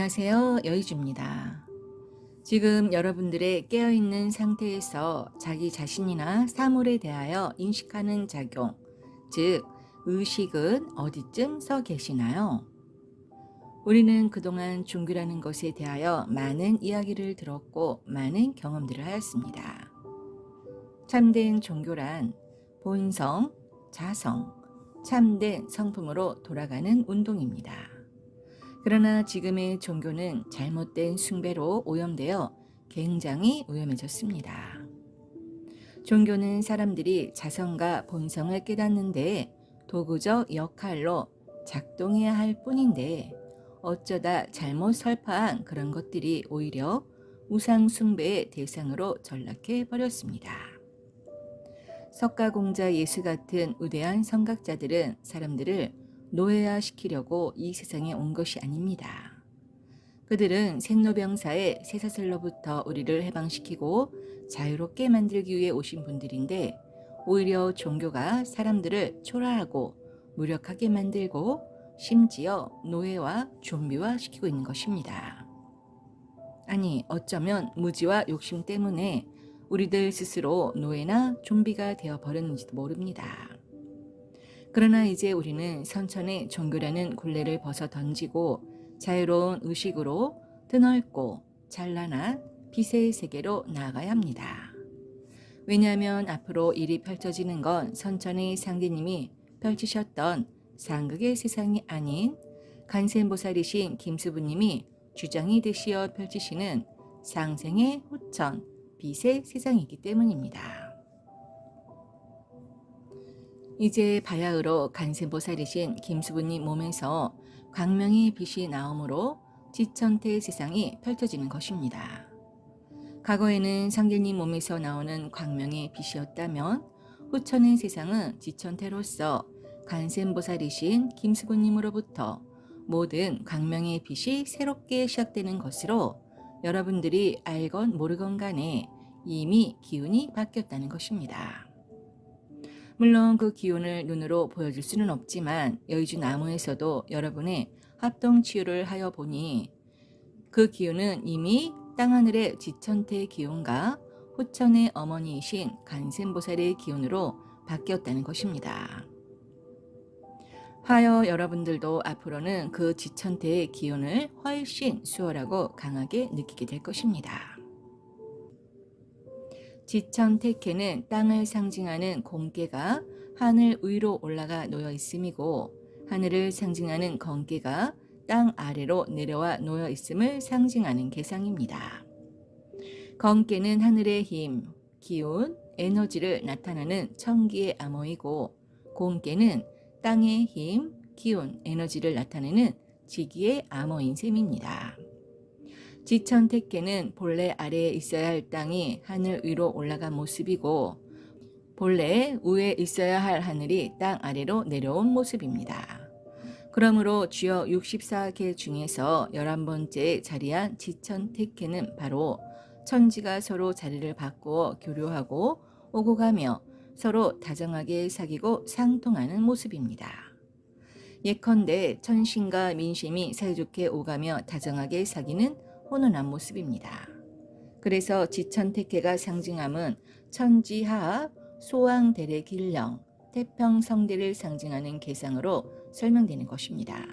안녕하세요. 여의주입니다. 지금 여러분들의 깨어있는 상태에서 자기 자신이나 사물에 대하여 인식하는 작용, 즉, 의식은 어디쯤 서 계시나요? 우리는 그동안 종교라는 것에 대하여 많은 이야기를 들었고 많은 경험들을 하였습니다. 참된 종교란 본성, 자성, 참된 성품으로 돌아가는 운동입니다. 그러나 지금의 종교는 잘못된 숭배로 오염되어 굉장히 위험해졌습니다. 종교는 사람들이 자성과 본성을 깨닫는데 도구적 역할로 작동해야 할 뿐인데 어쩌다 잘못 설파한 그런 것들이 오히려 우상 숭배의 대상으로 전락해 버렸습니다. 석가공자 예수 같은 위대한 선각자들은 사람들을 노예화시키려고 이 세상에 온 것이 아닙니다. 그들은 생로병사의 쇠사슬로부터 우리를 해방시키고 자유롭게 만들기 위해 오신 분들인데 오히려 종교가 사람들을 초라하고 무력하게 만들고 심지어 노예와 좀비화 시키고 있는 것입니다. 아니, 어쩌면 무지와 욕심 때문에 우리들 스스로 노예나 좀비가 되어버렸는지도 모릅니다. 그러나 이제 우리는 선천의 종교라는 굴레를 벗어 던지고 자유로운 의식으로 드넓고 찬란한 빛의 세계로 나아가야 합니다. 왜냐하면 앞으로 일이 펼쳐지는 건 선천의 상대님이 펼치셨던 상극의 세상이 아닌 간센보살이신 김수부님이 주장이 되시어 펼치시는 상생의 후천, 빛의 세상이기 때문입니다. 이제 바야흐로 간센보살이신 김수부님 몸에서 광명의 빛이 나오므로 지천태 세상이 펼쳐지는 것입니다. 과거에는 상대님 몸에서 나오는 광명의 빛이었다면 후천의 세상은 지천태로서 간센보살이신 김수부님으로부터 모든 광명의 빛이 새롭게 시작되는 것으로 여러분들이 알건 모르건 간에 이미 기운이 바뀌었다는 것입니다. 물론 그 기운을 눈으로 보여줄 수는 없지만 여의주 나무에서도 여러분의 합동치유를 하여 보니 그 기운은 이미 땅하늘의 지천태 기운과 후천의 어머니이신 간센보살의 기운으로 바뀌었다는 것입니다. 하여 여러분들도 앞으로는 그 지천태의 기운을 훨씬 수월하고 강하게 느끼게 될 것입니다. 지천태케는 땅을 상징하는 공깨가 하늘 위로 올라가 놓여 있음이고 하늘을 상징하는 건깨가 땅 아래로 내려와 놓여 있음을 상징하는 개상입니다. 건깨는 하늘의 힘, 기운, 에너지를 나타내는 천기의 암호이고 공깨는 땅의 힘, 기운, 에너지를 나타내는 지기의 암호인 셈입니다. 지천태케는 본래 아래에 있어야 할 땅이 하늘 위로 올라간 모습이고 본래 위에 있어야 할 하늘이 땅 아래로 내려온 모습입니다. 그러므로 주요 64개 중에서 11번째에 자리한 지천태케는 바로 천지가 서로 자리를 바꾸어 교류하고 오고 가며 서로 다정하게 사귀고 상통하는 모습입니다. 예컨대 천신과 민심이 사이좋게 오가며 다정하게 사귀는 혼돈한 모습입니다. 그래서 지천태케가 상징함은 천지하하 소왕대례 길령, 태평성대를 상징하는 개상으로 설명되는 것입니다.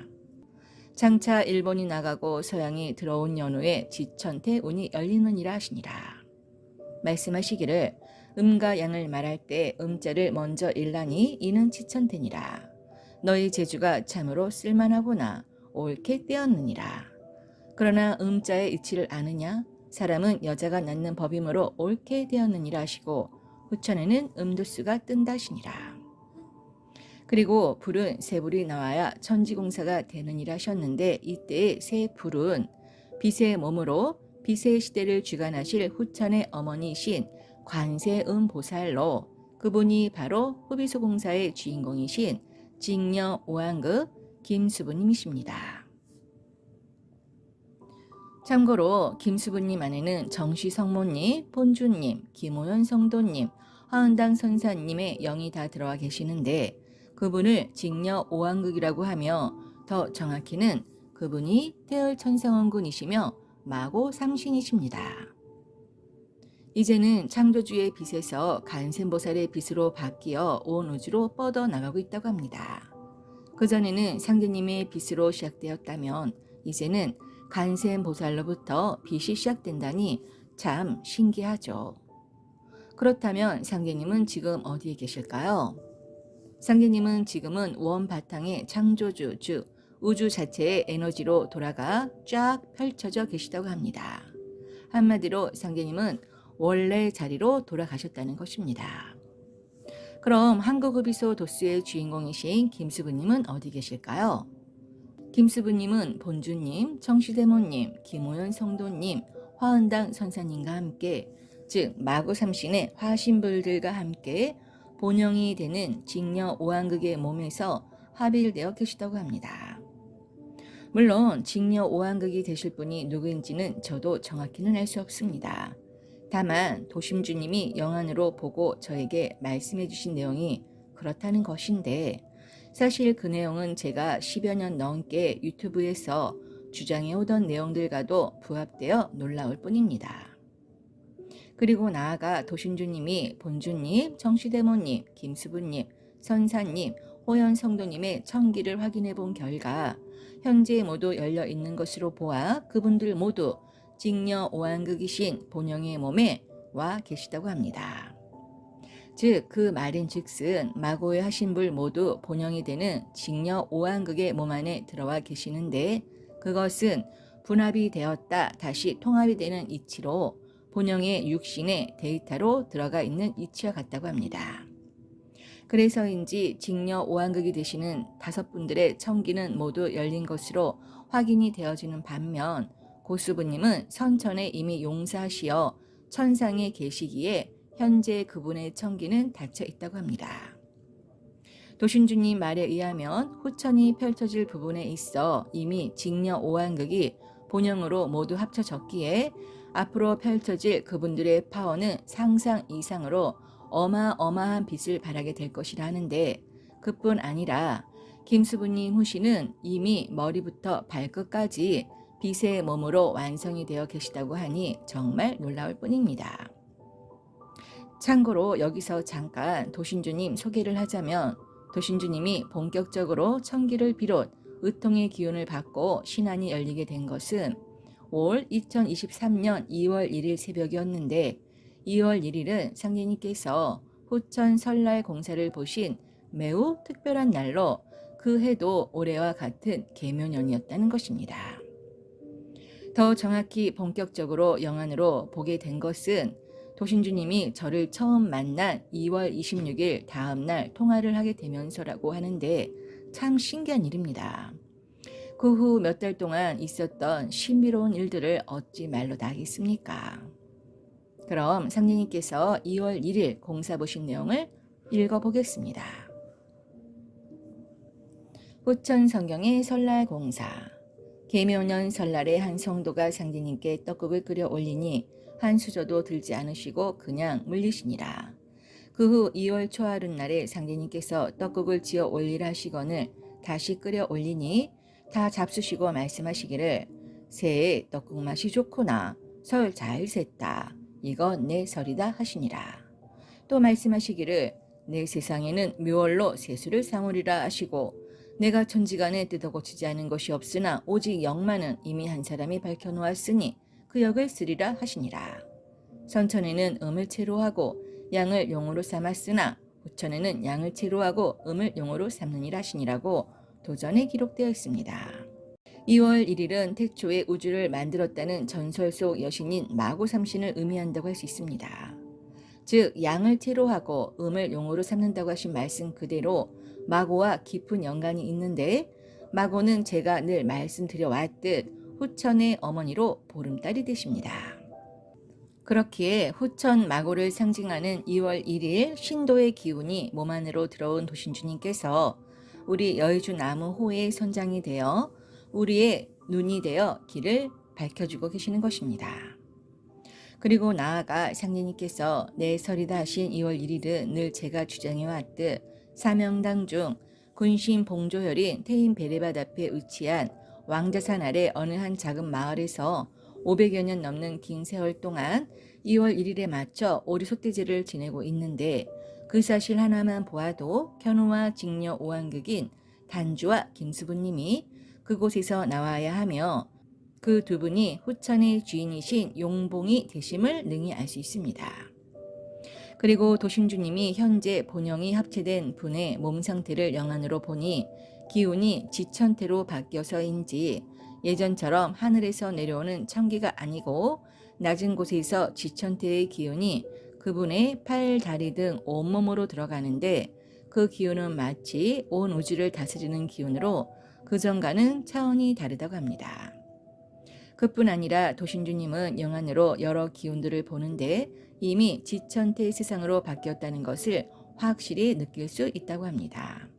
장차 일본이 나가고 서양이 들어온 연후에 지천태 운이 열리느니라 하시니라. 말씀하시기를 음과 양을 말할 때 음자를 먼저 일라니 이는 지천태니라. 너희 재주가 참으로 쓸만하구나 옳게 떼었느니라. 그러나 음자의 이치를 아느냐? 사람은 여자가 낳는 법이므로 옳게 되었느니라 하시고 후천에는 음두수가 뜬다 하시니라. 그리고 불은 세 불이 나와야 천지공사가 되느니라 하셨는데 이때의 세 불은 빛의 몸으로 빛의 시대를 주관하실 후천의 어머니이신 관세음보살로 그분이 바로 후비소공사의 주인공이신 직녀 오한극 김수부님이십니다. 참고로 김수부님 안에는 정시성모님, 본주님, 김호연 성도님, 화은당 선사님의 영이 다 들어와 계시는데 그분을 직녀 오한극이라고 하며 더 정확히는 그분이 태을천상원군이시며 마고 삼신이십니다. 이제는 창조주의 빛에서 간센보살의 빛으로 바뀌어 온 우주로 뻗어나가고 있다고 합니다. 그전에는 상제님의 빛으로 시작되었다면 이제는 간센보살로부터 빛이 시작된다니 참 신기하죠. 그렇다면 상제님은 지금 어디에 계실까요? 상제님은 지금은 원바탕의 창조주, 즉 우주 자체의 에너지로 돌아가 쫙 펼쳐져 계시다고 합니다. 한마디로 상제님은 원래 자리로 돌아가셨다는 것입니다. 그럼 한국흡이소 도스의 주인공이신 김수부님은 어디 계실까요? 김수부님은 본주님, 청시대모님, 김호연 성도님, 화은당 선사님과 함께, 즉 마구삼신의 화신불들과 함께 본영이 되는 직녀 오한극의 몸에서 합일되어 계시다고 합니다. 물론 직녀 오한극이 되실 분이 누구인지는 저도 정확히는 알 수 없습니다. 다만 도심주님이 영안으로 보고 저에게 말씀해 주신 내용이 그렇다는 것인데, 사실 그 내용은 제가 10여 년 넘게 유튜브에서 주장해 오던 내용들과도 부합되어 놀라울 뿐입니다. 그리고 나아가 도심주님이 본주님, 정시대모님, 김수부님, 선사님, 호연성도님의 청기를 확인해 본 결과 현재 모두 열려 있는 것으로 보아 그분들 모두 직녀 오한극이신 본영의 몸에 와 계시다고 합니다. 즉 그 말인즉슨 마고의 하신불 모두 본영이 되는 직녀 오한극의 몸 안에 들어와 계시는데, 그것은 분합이 되었다 다시 통합이 되는 이치로 본영의 육신의 데이터로 들어가 있는 이치와 같다고 합니다. 그래서인지 직녀 오한극이 되시는 5분들의 청기는 모두 열린 것으로 확인이 되어지는 반면, 고수부님은 선천에 이미 용사하시어 천상에 계시기에 현재 그분의 청기는 닫혀 있다고 합니다. 도신주님 말에 의하면 후천이 펼쳐질 부분에 있어 이미 직녀 오한극이 본영으로 모두 합쳐졌기에 앞으로 펼쳐질 그분들의 파워는 상상 이상으로 어마어마한 빛을 발하게 될 것이라 하는데, 그뿐 아니라 김수부님 후신은 이미 머리부터 발끝까지 빛의 몸으로 완성이 되어 계시다고 하니 정말 놀라울 뿐입니다. 참고로 여기서 잠깐 도신주님 소개를 하자면, 도신주님이 본격적으로 청기를 비롯 의통의 기운을 받고 신안이 열리게 된 것은 올 2023년 2월 1일 새벽이었는데, 2월 1일은 상제님께서 후천 설날 공사를 보신 매우 특별한 날로 그 해도 올해와 같은 계묘년이었다는 것입니다. 더 정확히 본격적으로 영안으로 보게 된 것은 도신주님이 저를 처음 만난 2월 26일 다음날 통화를 하게 되면서라고 하는데, 참 신기한 일입니다. 그 후 몇 달 동안 있었던 신비로운 일들을 어찌 말로 다 하겠습니까? 그럼 상제님께서 2월 1일 공사 보신 내용을 읽어보겠습니다. 후천 성경의 설날 공사. 계묘년 설날에 한 성도가 상제님께 떡국을 끓여 올리니 한 수저도 들지 않으시고 그냥 물리시니라. 그 후 2월 초하룻날에 상제님께서 떡국을 지어 올리라 하시거늘 다시 끓여 올리니 다 잡수시고 말씀하시기를, 새해 떡국 맛이 좋구나. 설 잘 샜다. 이건 내 설이다 하시니라. 또 말씀하시기를, 내 세상에는 묘월로 세수를 상오리라 하시고, 내가 천지간에 뜯어 고치지 않은 것이 없으나 오직 역만은 이미 한 사람이 밝혀놓았으니 그 역을 쓰리라 하시니라. 선천에는 음을 채로하고 양을 용으로 삼았으나 후천에는 양을 채로하고 음을 용으로 삼느니라 하시니라고 도전에 기록되어 있습니다. 2월 1일은 태초에 우주를 만들었다는 전설 속 여신인 마고삼신을 의미한다고 할 수 있습니다. 즉 양을 채로하고 음을 용으로 삼는다고 하신 말씀 그대로 마고와 깊은 연관이 있는데, 마고는 제가 늘 말씀드려 왔듯 후천의 어머니로 보름달이 되십니다. 그렇기에 후천 마고를 상징하는 2월 1일 신도의 기운이 몸 안으로 들어온 도신주님께서 우리 여의주 나무 호의 선장이 되어 우리의 눈이 되어 길을 밝혀주고 계시는 것입니다. 그리고 나아가 상제님께서 내 설이다 하신 2월 1일은 늘 제가 주장해왔듯 사명당 중 군신 봉조혈인 태인 베레밭 앞에 위치한 왕자산 아래 어느 한 작은 마을에서 500여 년 넘는 긴 세월 동안 2월 1일에 맞춰 오리소떼제를 지내고 있는데 그 사실 하나만 보아도 견우와 직녀 오한극인 단주와 김수부님이 그곳에서 나와야 하며 그 두 분이 후천의 주인이신 용봉이 되심을 능히 알 수 있습니다. 그리고 도신주님이 현재 본영이 합체된 분의 몸 상태를 영안으로 보니 기운이 지천태로 바뀌어서인지 예전처럼 하늘에서 내려오는 천기가 아니고 낮은 곳에서 지천태의 기운이 그분의 팔, 다리 등 온몸으로 들어가는데 그 기운은 마치 온 우주를 다스리는 기운으로 그전과는 차원이 다르다고 합니다. 그뿐 아니라 도신주님은 영안으로 여러 기운들을 보는데 이미 지천태 세상으로 바뀌었다는 것을 확실히 느낄 수 있다고 합니다.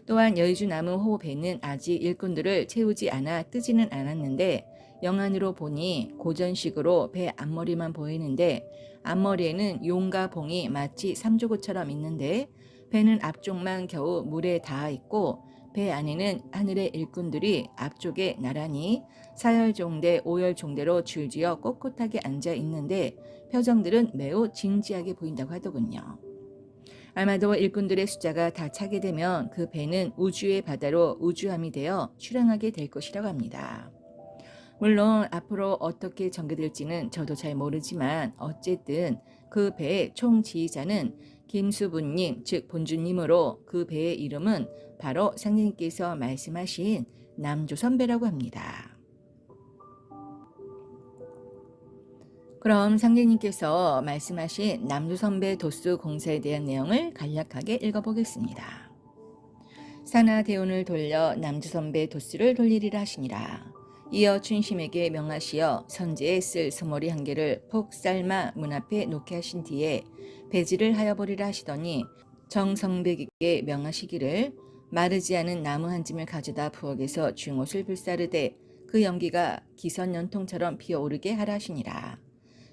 또한 여의주나무 호배는 아직 일꾼들을 채우지 않아 뜨지는 않았는데 영안으로 보니 고전식으로 배 앞머리만 보이는데 앞머리에는 용과 봉이 마치 삼조구처럼 있는데 배는 앞쪽만 겨우 물에 닿아 있고 배 안에는 하늘의 일꾼들이 앞쪽에 나란히 사열종대, 오열종대로 줄지어 꼿꼿하게 앉아 있는데 표정들은 매우 진지하게 보인다고 하더군요. 아마도 일꾼들의 숫자가 다 차게 되면 그 배는 우주의 바다로 우주함이 되어 출항하게 될 것이라고 합니다. 물론 앞으로 어떻게 전개될지는 저도 잘 모르지만 어쨌든 그 배의 총지휘자는 김수부님 즉 본주님으로 그 배의 이름은 바로 상님께서 말씀하신 남조선배라고 합니다. 그럼 상제님께서 말씀하신 남조선배 도수 공사에 대한 내용을 간략하게 읽어보겠습니다. 산하대운을 돌려 남조선배 도수를 돌리리라 하시니라. 이어 춘심에게 명하시어 선제에 쓸 소머리 한 개를 폭 삶아 문 앞에 놓게 하신 뒤에 배지를 하여 버리라 하시더니 정성백에게 명하시기를 마르지 않은 나무 한 짐을 가져다 부엌에서 중옷을 불사르되 그 연기가 기선연통처럼 피어오르게 하라 하시니라.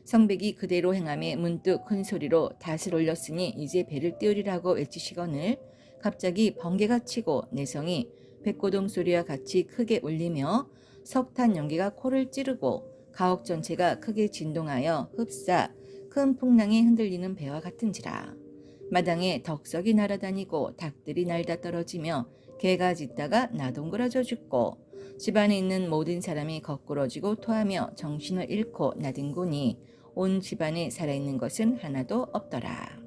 성백이 그대로 행함에 문득 큰 소리로 닷을 올렸으니 이제 배를 띄우리라고 외치시거늘 갑자기 번개가 치고 내성이 백고동 소리와 같이 크게 울리며 석탄 연기가 코를 찌르고 가옥 전체가 크게 진동하여 흡사 큰 풍랑에 흔들리는 배와 같은지라. 마당에 덕석이 날아다니고 닭들이 날다 떨어지며 개가 짖다가 나동그라져 죽고 집안에 있는 모든 사람이 거꾸러지고 토하며 정신을 잃고 나뒹구니 온 집안에 살아있는 것은 하나도 없더라.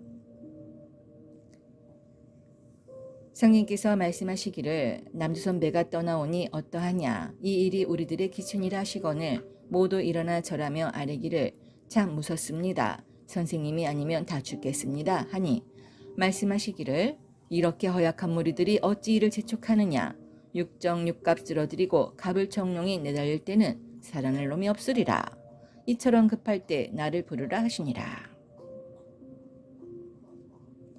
성님께서 말씀하시기를 남조선배가 떠나오니 어떠하냐 이 일이 우리들의 기춘이라 하시거늘 모두 일어나 절하며 아뢰기를 참 무섭습니다. 선생님이 아니면 다 죽겠습니다 하니 말씀하시기를 이렇게 허약한 무리들이 어찌 이를 재촉하느냐 육정 육갑 쓸어들이고 갑을 청룡이 내달릴 때는 살아날 놈이 없으리라. 이처럼 급할 때 나를 부르라 하시니라.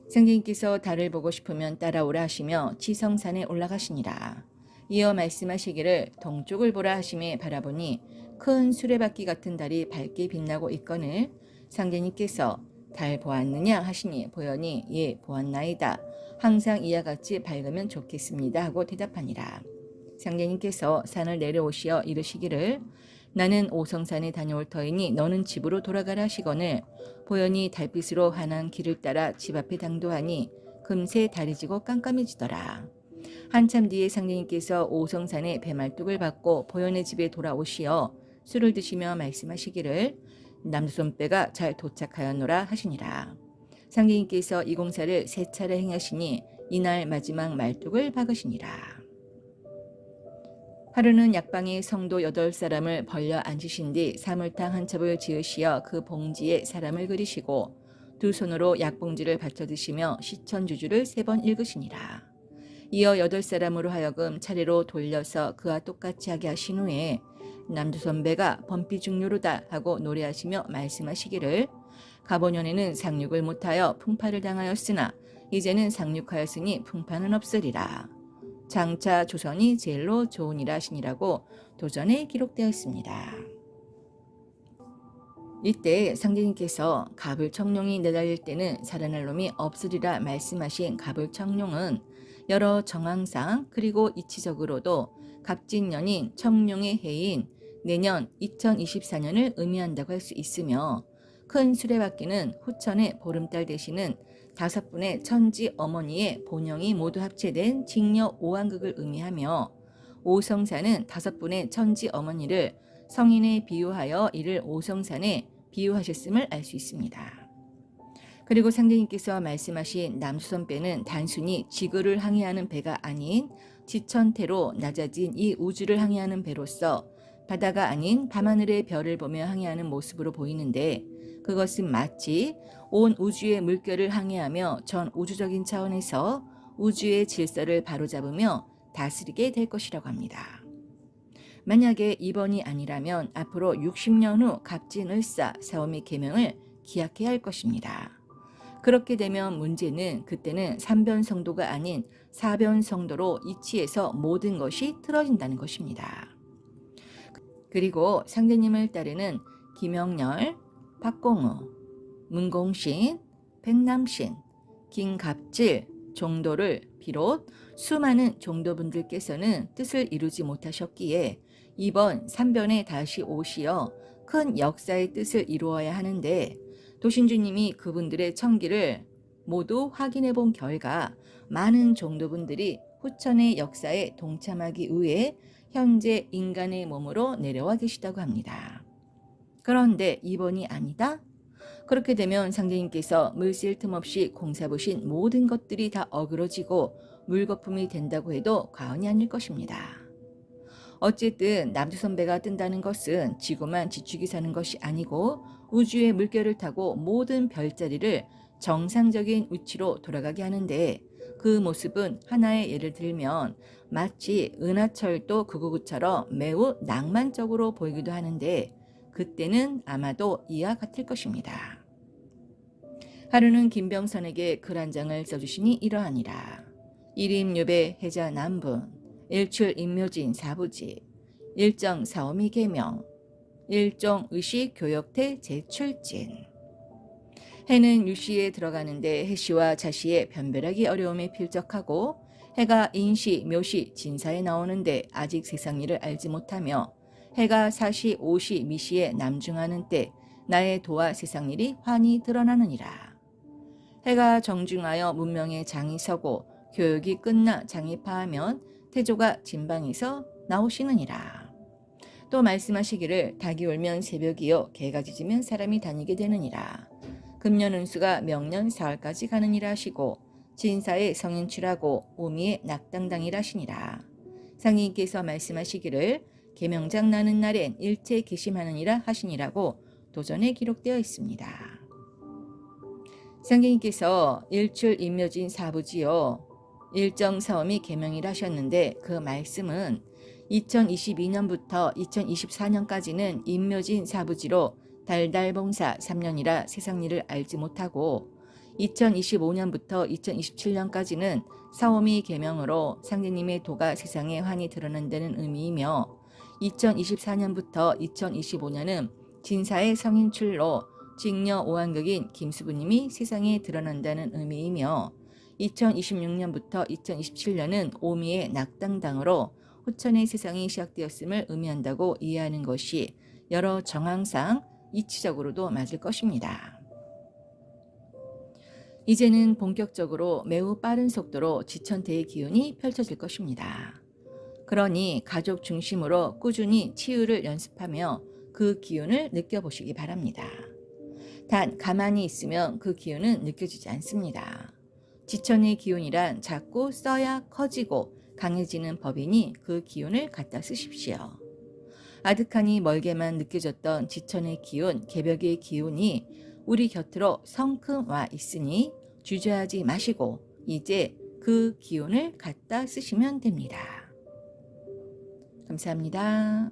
성경님께서 달을 보고 싶으면 따라오라 하시며 지성산에 올라가시니라. 이어 말씀하시기를 동쪽을 보라 하심에 바라보니 큰 수레바퀴 같은 달이 밝게 빛나고 있거늘 상제님께서 달 보았느냐 하시니 보여니 예 보았나이다. 항상 이와 같이 밝으면 좋겠습니다 하고 대답하니라. 상제님께서 산을 내려오시어 이르시기를 나는 오성산에 다녀올 터이니 너는 집으로 돌아가라 하시거늘 보연이 달빛으로 환한 길을 따라 집 앞에 당도하니 금세 달이 지고 깜깜해지더라. 한참 뒤에 상제님께서 오성산에 배말뚝을 받고 보연의 집에 돌아오시어 술을 드시며 말씀하시기를 남조선배가 잘 도착하였노라 하시니라. 상제님께서 이 공사를 3차례 행하시니 이날 마지막 말뚝을 박으시니라. 하루는 약방에 성도 8사람을 벌려 앉으신 뒤 사물탕 한 첩을 지으시어 그 봉지에 사람을 그리시고 두 손으로 약봉지를 받쳐 드시며 시천주주를 3번 읽으시니라. 이어 8사람으로 하여금 차례로 돌려서 그와 똑같이 하게 하신 후에 남조선배가 범피중료로다 하고 노래하시며 말씀하시기를 가보년에는 상륙을 못하여 풍파를 당하였으나 이제는 상륙하였으니 풍파는 없으리라. 장차 조선이 제일로 좋으니라 하시니라고 도전에 기록되어 있습니다. 이때 상제님께서 갑을청룡이 내달릴 때는 살아날 놈이 없으리라 말씀하신 갑을청룡은 여러 정황상 그리고 이치적으로도 갑진년인 청룡의 해인 내년 2024년을 의미한다고 할 수 있으며, 큰 수레바퀴는 후천의 보름달 되시는 5분의 천지 어머니의 본영이 모두 합체된 직녀 오왕극을 의미하며, 오성산은 5분의 천지 어머니를 성인에 비유하여 이를 오성산에 비유하셨음을 알 수 있습니다. 그리고 상제님께서 말씀하신 남수선배는 단순히 지구를 항해하는 배가 아닌 지천태로 낮아진 이 우주를 항해하는 배로서 바다가 아닌 밤하늘의 별을 보며 항해하는 모습으로 보이는데, 그것은 마치 온 우주의 물결을 항해하며 전 우주적인 차원에서 우주의 질서를 바로잡으며 다스리게 될 것이라고 합니다. 만약에 이번이 아니라면 앞으로 60년 후 갑진을사 사오미 계명을 기약해야 할 것입니다. 그렇게 되면 문제는 그때는 3변성도가 아닌 4변성도로 이치해서 모든 것이 틀어진다는 것입니다. 그리고 상제님을 따르는 김영렬, 박공우, 문공신, 백남신, 김갑질, 종도를 비롯 수많은 종도분들께서는 뜻을 이루지 못하셨기에 이번 3변에 다시 오시어 큰 역사의 뜻을 이루어야 하는데, 도신주님이 그분들의 청기를 모두 확인해 본 결과 많은 종도분들이 후천의 역사에 동참하기 위해 현재 인간의 몸으로 내려와 계시다고 합니다. 그런데 이번이 아니다? 그렇게 되면 상제님께서 물쓸 틈 없이 공사보신 모든 것들이 다 어그러지고 물거품이 된다고 해도 과언이 아닐 것입니다. 어쨌든 남주선배가 뜬다는 것은 지구만 지축이 사는 것이 아니고 우주의 물결을 타고 모든 별자리를 정상적인 위치로 돌아가게 하는데, 그 모습은 하나의 예를 들면 마치 은하철도 999처럼 매우 낭만적으로 보이기도 하는데, 그때는 아마도 이와 같을 것입니다. 하루는 김병선에게 글 한 장을 써주시니 이러하니라. 일임유배 해자 남분 일출 임묘진 사부지 일정 사오미 계명 일종 의식 교역태 제출진. 해는 유시에 들어가는데 해시와 자시의 변별하기 어려움에 필적하고, 해가 인시, 묘시, 진사에 나오는데 아직 세상 일을 알지 못하며, 해가 사시, 오시, 미시에 남중하는 때 나의 도와 세상 일이 환히 드러나느니라. 해가 정중하여 문명의 장이 서고 교육이 끝나 장이 파하면 태조가 진방에서 나오시느니라. 또 말씀하시기를 닭이 울면 새벽이요 개가 짖으면 사람이 다니게 되느니라. 금년 운수가 명년 4월까지 가느니라 하시고, 진사의 성인출하고 오미의 낙당당이라 하시니라. 상인께서 말씀하시기를 계명장 나는 날엔 일체 계심하느니라 하시니라고 도전에 기록되어 있습니다. 상인께서 일출 임묘진 사부지요 일정 사오미 계명이라 하셨는데, 그 말씀은 2022년부터 2024년까지는 임묘진 사부지로 달달봉사 3년이라 세상 일을 알지 못하고, 2025년부터 2027년까지는 사오미 계명으로 상제님의 도가 세상에 환히 드러난다는 의미이며, 2024년부터 2025년은 진사의 성인출로 직녀 오한극인 김수부님이 세상에 드러난다는 의미이며, 2026년부터 2027년은 오미의 낙당당으로 후천의 세상이 시작되었음을 의미한다고 이해하는 것이 여러 정황상 이치적으로도 맞을 것입니다. 이제는 본격적으로 매우 빠른 속도로 지천태의 기운이 펼쳐질 것입니다. 그러니 가족 중심으로 꾸준히 치유를 연습하며 그 기운을 느껴보시기 바랍니다. 단 가만히 있으면 그 기운은 느껴지지 않습니다. 지천의 기운이란 자꾸 써야 커지고 강해지는 법이니 그 기운을 갖다 쓰십시오. 아득하니 멀게만 느껴졌던 지천의 기운, 개벽의 기운이 우리 곁으로 성큼 와 있으니 주저하지 마시고 이제 그 기운을 갖다 쓰시면 됩니다. 감사합니다.